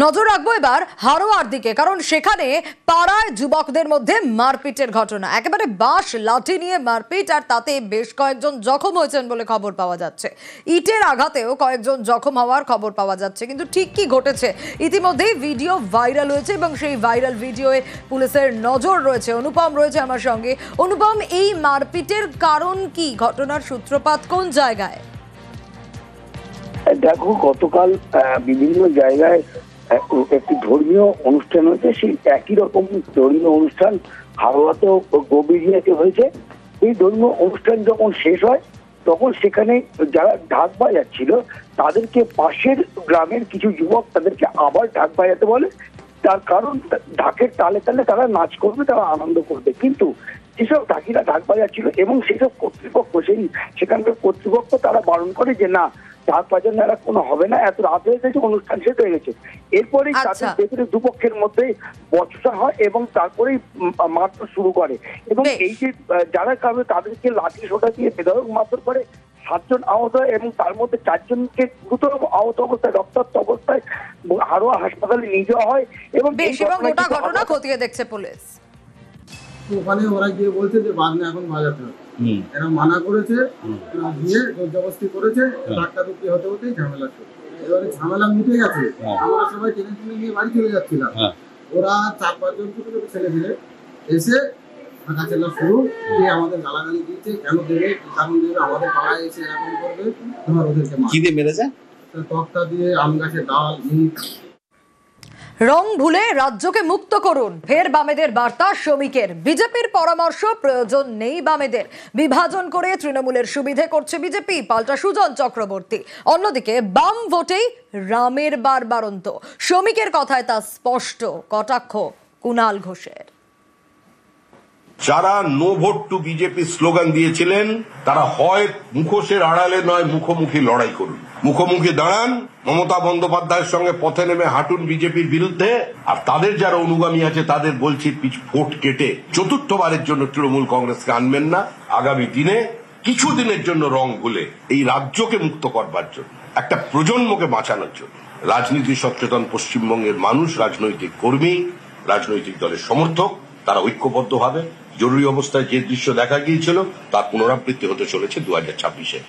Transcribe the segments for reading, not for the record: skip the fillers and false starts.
নজর রাখবো এবার হারোয়ার দিকে, কারণ সেখানে পাড়ায় যুবকদের মধ্যে মারপিটের ঘটনা। একেবারে বাঁশ লাঠি নিয়ে মারপিট, আর তাতে বেশ কয়েকজন জখম হয়েছেন বলে খবর পাওয়া যাচ্ছে। ইটের আঘাতেও কয়েকজন জখম হওয়ার খবর পাওয়া যাচ্ছে, কিন্তু ঠিক কি ঘটেছে ইতিমধ্যেই ভিডিও ভাইরাল হয়েছে এবং সেই ভাইরাল ভিডিওয়ে পুলিশের নজর রয়েছে। অনুপম রয়েছে আমার সঙ্গে। অনুপম, এই মারপিটের কারণ কি? ঘটনার সূত্রপাত কোন জায়গায়? দেখো, গতকাল বিভিন্ন জায়গায় একটি ধর্মীয় অনুষ্ঠান হয়েছে। সেই একই রকম ধর্মীয় অনুষ্ঠান হাওড়াতেও গোবিরিয়াতে হয়েছে। এই ধর্মীয় অনুষ্ঠান যখন শেষ হয় তখন সেখানে যারা ঢাক বাজাচ্ছিল তাদেরকে পাশের গ্রামের কিছু যুবক তাদেরকে আবার ঢাক বাজাতে বলে। তার কারণ ঢাকের তালে তালে তারা নাচ করবে, তারা আনন্দ করবে। কিন্তু যেসব ঢাকিরা ঢাক বাজাচ্ছিল এবং সেসব কর্তৃপক্ষ, সেখানকার কর্তৃপক্ষ তারা বারণ করে যে না, ঢাক বাজানো এরা কোনো হবে না, এত রাত হয়ে গেছে, অনুষ্ঠান শেষ হয়ে গেছে। এরপরেই তাদের ভেতরে দুপক্ষের মধ্যে বচসা হয় এবং তারপরেই মারধর শুরু করে। এবং এই যে যারা কারণে তাদেরকে লাঠি সোটা দিয়ে বেধড়ক মারধর করে। 7 জন আহত হয় এবং তার মধ্যে 4 জনকে গুরুতর আহত অবস্থায়, রক্তাক্ত অবস্থায় হারোয়া হাসপাতালে নিয়ে যাওয়া হয়। এবং গোটা ঘটনা খতিয়ে দেখছে পুলিশ। ওখানে ওরা গিয়ে বলছে যে বাজনা এখন বাজাতে হবে, এরা মানা করেছে, দিয়ে জবরদস্তি করেছে। ধাক্কাধুক্কি হতে হতেই ঝামেলা শুরু। এবারে ঝামেলা মিটে গেছে, আমরা সবাই টেনে টেনে নিয়ে বাড়ি চলে যাচ্ছিলাম। ওরা 4-5 জন ছোট ছোট ছেলে মিলে এসে হাঁটা চেলা শুরু দিয়ে আমাদের গালাগালি দিয়েছে। কেন দেবে, কি কারণ দেবে, আমাদের পাড়ায় এসে এরকম করবে, তোমার ওদেরকে কি দিয়ে মেরেছে? তক্তা দিয়ে, আম গাছের ডাল, ইট। রং ভুলে রাজ্যকে মুক্ত করুন, ফের বামেদের বার্তা শ্রমিকের। বিজেপির পরামর্শ প্রয়োজন নেই বামেদের, বিভাজন করে তৃণমূলের সুবিধে করছে বিজেপি, পাল্টা সুজন চক্রবর্তী। অন্যদিকে বাম ভোটেই রামের বারবারন্ত, শ্রমিকের কথায় তা স্পষ্ট, কটাক্ষ কুণাল ঘোষের। যারা no vote to BJP slogan দিয়েছিলেন তারা হয় মুখোশের আড়ালে নয় মুখোমুখি লড়াই করুন, মুখোমুখি দাঁড়ান, মমতা বন্দ্যোপাধ্যায়ের সঙ্গে পথে নেমে হাঁটুন বিজেপির বিরুদ্ধে। আর তাদের যারা অনুগামী আছে তাদের বলছি ভোট কেটে চতুর্থবারের জন্য তৃণমূল কংগ্রেসকে আনবেন না। আগামী দিনে কিছুদিনের জন্য রং ভুলে এই রাজ্যকে মুক্ত করবার জন্য, একটা প্রজন্মকে বাঁচানোর জন্য রাজনীতি সচেতন পশ্চিমবঙ্গের মানুষ, রাজনৈতিক কর্মী, রাজনৈতিক দলের সমর্থক, তারা ঐক্যবদ্ধভাবে জরুরি অবস্থায় যে দৃশ্য দেখা গিয়েছিল তার পুনরাবৃত্তি হতে চলেছে 2026-এ।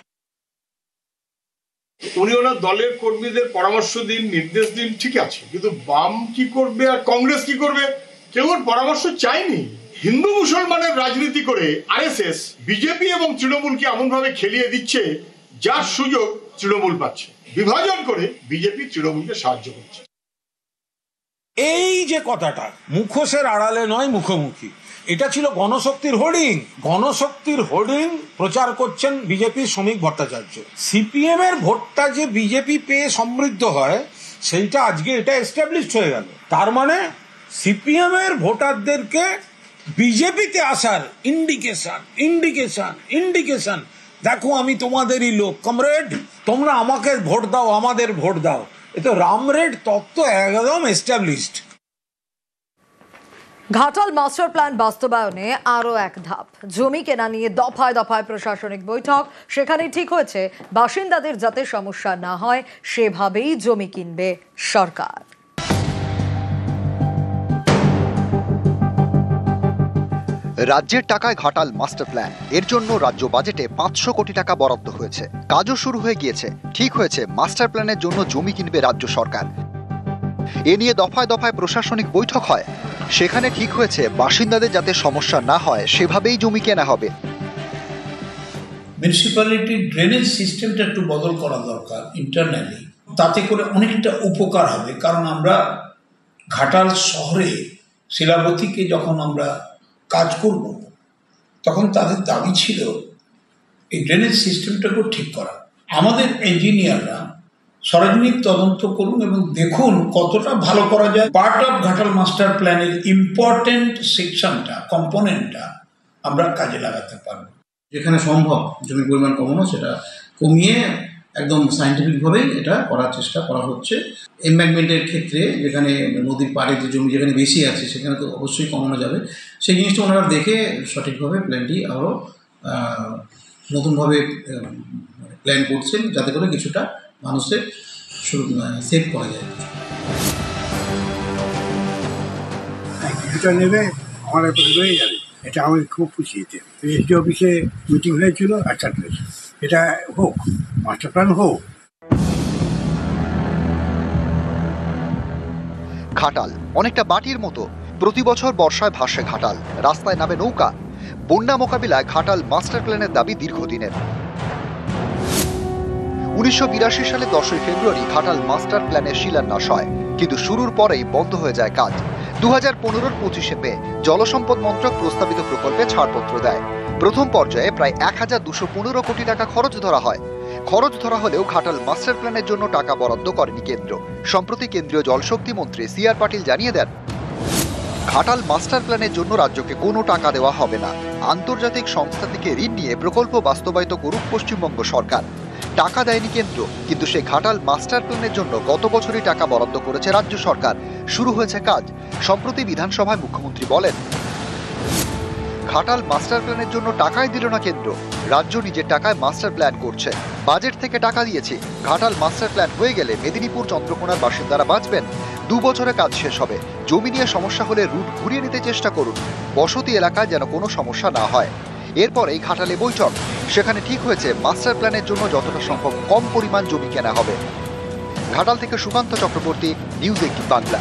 উনি ওনার দলের কর্মীদের পরামর্শ দিন, নির্দেশ দিন, ঠিক আছে, কিন্তু বাম কি করবে আর কংগ্রেস কি করবে কেউ ওর পরামর্শ চায়নি। হিন্দু মুসলমানের রাজনীতি করে আরএসএস বিজেপি এবং তৃণমূলকে এমন ভাবে খেলিয়ে দিচ্ছে যার সুযোগ তৃণমূল পাচ্ছে। বিভাজন করে বিজেপি তৃণমূলকে সাহায্য করছে। এই যে কথাটা মুখোশের আড়ালে নয় মুখোমুখি, এটা ছিল গণশক্তির হোর্ডিং। গণশক্তির হোর্ডিং প্রচার করছেন বিজেপি শ্রমিক ভট্টাচার্য। সিপিএম এর ভোটটা যে বিজেপি পেয়ে সমৃদ্ধ হয় সেইটা আজকে এটা এস্টাবলিশড হয়ে গেল। তার মানে সিপিএম এর ভোটারদেরকে বিজেপিতে আসার ইন্ডিকেশন দেখো, আমি তোমাদেরই লোক, কমরেড, তোমরা আমাকে ভোট দাও, আমাদের ভোট দাও। এ তো রামরেড তত্ত্ব একদম এস্টাবলিশড। ঘাটাল মাস্টার প্ল্যান বাস্তবায়নে আরো এক ধাপ, জমি কেনা নিয়ে দফায় দফায় প্রশাসনিক বৈঠক। সেখানে ঠিক হয়েছে বাসিন্দাদের যাতে সমস্যা না হয় সেভাবেই জমি কিনবে সরকার। রাজ্যের টাকায় ঘাটাল মাস্টার প্ল্যান, এর জন্য রাজ্য বাজেটে 500 কোটি টাকা বরাদ্দ হয়েছে। কাজও শুরু হয়ে গিয়েছে। ঠিক হয়েছে মাস্টার প্ল্যানের জন্য জমি কিনবে রাজ্য সরকার। এ নিয়ে দফায় দফায় প্রশাসনিক বৈঠক হয়। সেখানে ঠিক হয়েছে বাসিন্দাদের যাতে সমস্যা না হয় সেভাবেই জমি কেনা হবে। মিউনিসিপ্যালিটির ড্রেনেজ সিস্টেমটা একটু বদল করা দরকার ইন্টারনালি, তাতে করে অনেকটা উপকার হবে। কারণ আমরা ঘাটাল শহরে শিলাবতীকে যখন আমরা কাজ করব তখন তাদের দাবি ছিল এই ড্রেনেজ সিস্টেমটাকেও ঠিক করা। আমাদের ইঞ্জিনিয়াররা সরজমিক তদন্ত করুন এবং দেখুন কতটা ভালো করা যায়। পার্ট অফ ঘাটাল মাস্টার প্ল্যানের ইম্পর্টেন্ট সেকশনটা, কম্পোনেন্টটা আমরা কাজে লাগাতে পারব। যেখানে সম্ভব জমির পরিমাণ কমানো, সেটা কমিয়ে একদম সায়েন্টিফিকভাবেই এটা করার চেষ্টা করা হচ্ছে। এমব্যাঙ্কমেন্টের ক্ষেত্রে যেখানে নদীর পাড়ে যে জমি যেখানে বেশি আছে সেখানে তো অবশ্যই কমানো যাবে। সেই জিনিসটা ওনারা দেখে সঠিকভাবে প্ল্যানটি আরও নতুনভাবে প্ল্যান করছেন যাতে করে কিছুটা মানুষের সেভ করা যায়। কম্পিউটার নেবে, আমার উপরে রয়ে যাবে। এটা আমাকে খুব খুশিতে। এসডি অফিসে মিটিং হয়েছিল, আচ্ছা এটা হোক, মাস্টার প্ল্যান হোক। ঘাটাল অনেকটা বাটির মতো, প্রতি বছর বর্ষায় ভাসে ঘাটাল, রাস্তায় নামে নৌকা। বন্যা মোকাবিলায় ঘাটাল মাস্টার প্ল্যানের দাবি দীর্ঘদিনের। 1982 সালে 10 ফেব্রুয়ারি ঘাটাল মাস্টার প্ল্যানের শিলান্যাস হয়, কিন্তু শুরুর পরেই বন্ধ হয়ে যায় কাজ। 2015-র 25শে মে জলসম্পদ মন্ত্রক প্রস্তাবিত প্রকল্পে ছাড়পত্র দেয়। প্রথম পর্যায়ে প্রায় 1215 কোটি টাকা খরচ ধরা হয়। খরচ ধরা হলেও ঘাটাল মাস্টার প্ল্যানের জন্য টাকা বরাদ্দ করেনি কেন্দ্র। সম্প্রতি কেন্দ্রীয় জলশক্তি মন্ত্রী CR পাটিল জানিয়ে দেন, ঘাটাল মাস্টার প্ল্যানের জন্য রাজ্যকে কোনো টাকা দেওয়া হবে না। আন্তর্জাতিক সংস্থা থেকে ঋণ নিয়ে প্রকল্প বাস্তবায়িত করুক পশ্চিমবঙ্গ সরকার। টাকা দেয়নি কেন্দ্র, কিন্তু সেই ঘাটাল মাস্টার প্ল্যানের জন্য গত বছরই টাকা বরাদ্দ করেছে রাজ্য সরকার। শুরু হয়েছে কাজ। সম্প্রতি বিধানসভায় মুখ্যমন্ত্রী বলেন, ঘাটাল মাস্টার প্ল্যানের জন্য টাকাই দিল না কেন্দ্র, রাজ্য নিজের টাকায় মাস্টার প্ল্যান করছে। বাজেট থেকে টাকা দিয়েছি। ঘাটাল মাস্টার প্ল্যান হয়ে গেলে মেদিনীপুর চন্দ্রকোনার বাসিন্দারা বাঁচবেন। 2 বছরে কাজ শেষ হবে। জমি নিয়ে সমস্যা হলে রুট ঘুরিয়ে নিতে চেষ্টা করুন, বসতি এলাকায় যেন কোনো সমস্যা না হয়। এরপরেই ঘাটালে বৈঠক। সেখানে ঠিক হয়েছে মাস্টার প্ল্যানের জন্য যতটা সম্ভব কম পরিমাণ জমি কেনা হবে। ঘাটাল থেকে সুকান্ত চক্রবর্তী, নিউজ 18 বাংলা।